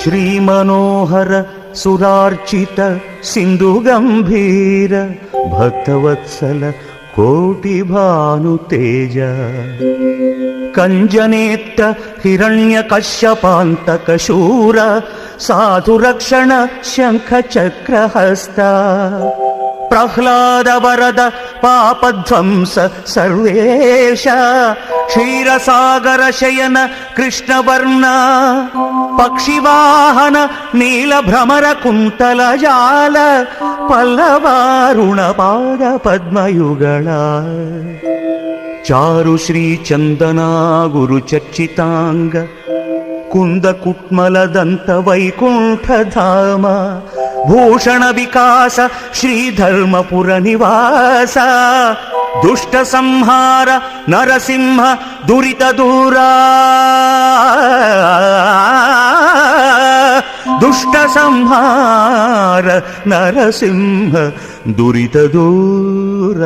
ಶ್ರೀಮನೋಹರ ಸುರಾರ್ಚಿತ ಸಿಂಧು ಗಂಭೀರ ಭಕ್ತವತ್ಸಲ ಕೋಟಿ ಭಾನು ತೇಜ ಕಂಜನೇತ್ತ ಹಿರಣ್ಯ ಕಶ್ಯಪಾಂತಕ ಶೂರ ಸಾಧು ರಕ್ಷಣ ಶಂಖ ಚಕ್ರ ಹಸ್ತ ಪ್ರಹ್ಲಾದ ವರದ ಪಾಪಧ್ವಂಸ ಸರ್ವೇಶ ಕ್ಷೀರಸಾಗರ ಶಯನ ಕೃಷ್ಣವರ್ಣ ಪಕ್ಷಿವಾಹನ ನೀಲಭ್ರಮರ ಕುಂತಲ ಜಾಲ ಪಲ್ಲವಾರುಣ ಪಾದ ಪದ್ಮಯುಗಳ ಚಾರು ಶ್ರೀ ಚಂದನ ಗುರು ಚರ್ಚಿತಾಂಗ ಕುಂದ ಕುಟ್ಮಲದಂತ ವೈಕುಂಠ ಧಾಮ ಭೂಷಣ ವಿಕಾಸ ಶ್ರೀಧರ್ಮಪುರ ನಿವಾಸ ದುಷ್ಟ ಸಂಹಾರ ನರಸಿಂಹ ದುರಿತ ದೂರ ದುಷ್ಟ ಸಂಹಾರ ನರಸಿಂಹ ದುರಿತ ದೂರ